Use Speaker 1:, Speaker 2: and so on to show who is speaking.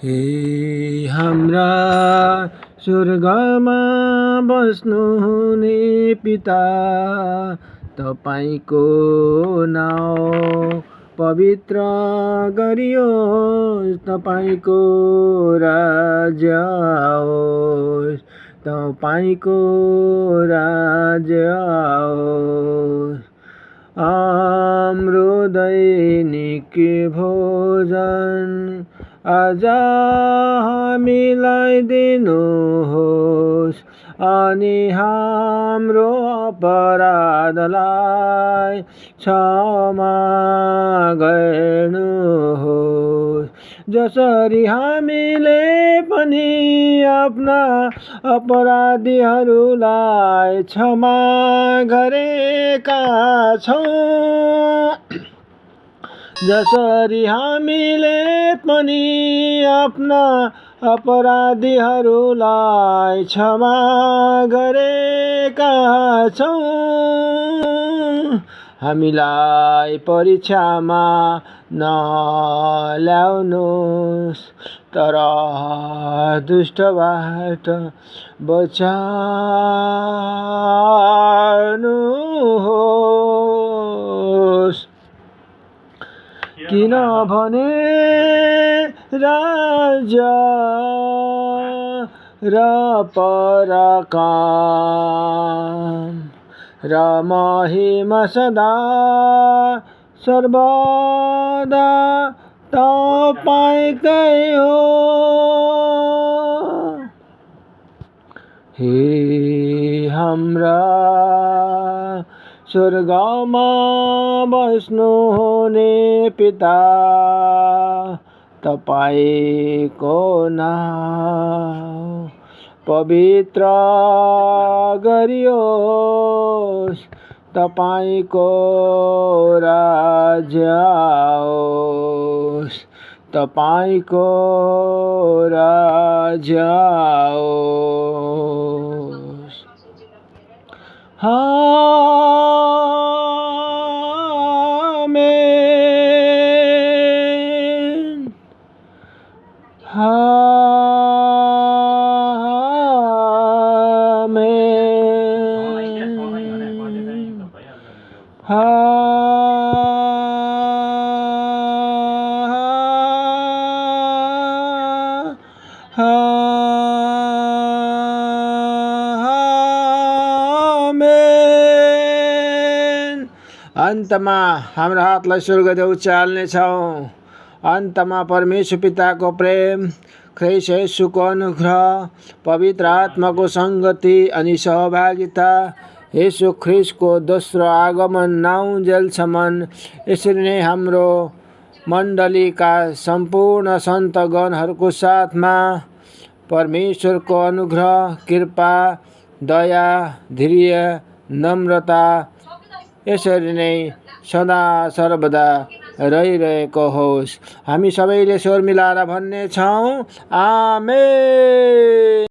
Speaker 1: हे हाम्रा स्वर्गमा बस्नुहुने पिता, तपाईको नाउँ पवित्र गरियोस्, तपाईको राज्य आओस्, तपाईको राज्य आओस्। हाम्रो दैनिक भोजन आज हामीलाई दिनुहोस्, अनि हाम्रो अपराधलाई क्षमा गर्नुहोस्, जसरी हामीले पनि आफ्ना अपराधीहरूलाई क्षमा गरेका छौँ, जसरी हामीले पनि आफ्ना अपराधीहरूलाई क्षमा गरेका छौँ। हामीलाई परीक्षामा नल्याउनुहोस्, तर दुष्टबाट बचाउनुहोस्, किनभने राज्य र पराक्रम र महिमा सदा सर्वदा तपाईकै हो। हे हाम्रा स्वर्गमा बस्नुहुने पिता, तपाईको नाउँ पवित्र गरियोस्, तपाईको राज्य आओस्, तपाईको राज्य आओस्। आमेन। आमेन। अन्तमा हाम्रो हातलाई स्वर्गतिर उचाल्नेछौँ। अन्तमा परमेश्वर पिताको प्रेम, ख्रीष्ट येशूको अनुग्रह, पवित्र आत्माको सङ्गति अनि सहभागिता, येशू ख्रीष्टको दोस्रो आगमन नआउन्जेलसम्म यसरी नै हाम्रो मण्डलीका सम्पूर्ण सन्तगणहरूको साथमा परमेश्वरको अनुग्रह, कृपा, दया, धैर्य, नम्रता यसरी नै सदा सर्वदा रहिरहेको होस्। हामी सबैले स्वर मिलाएर भन्नेछौँ, आमेन।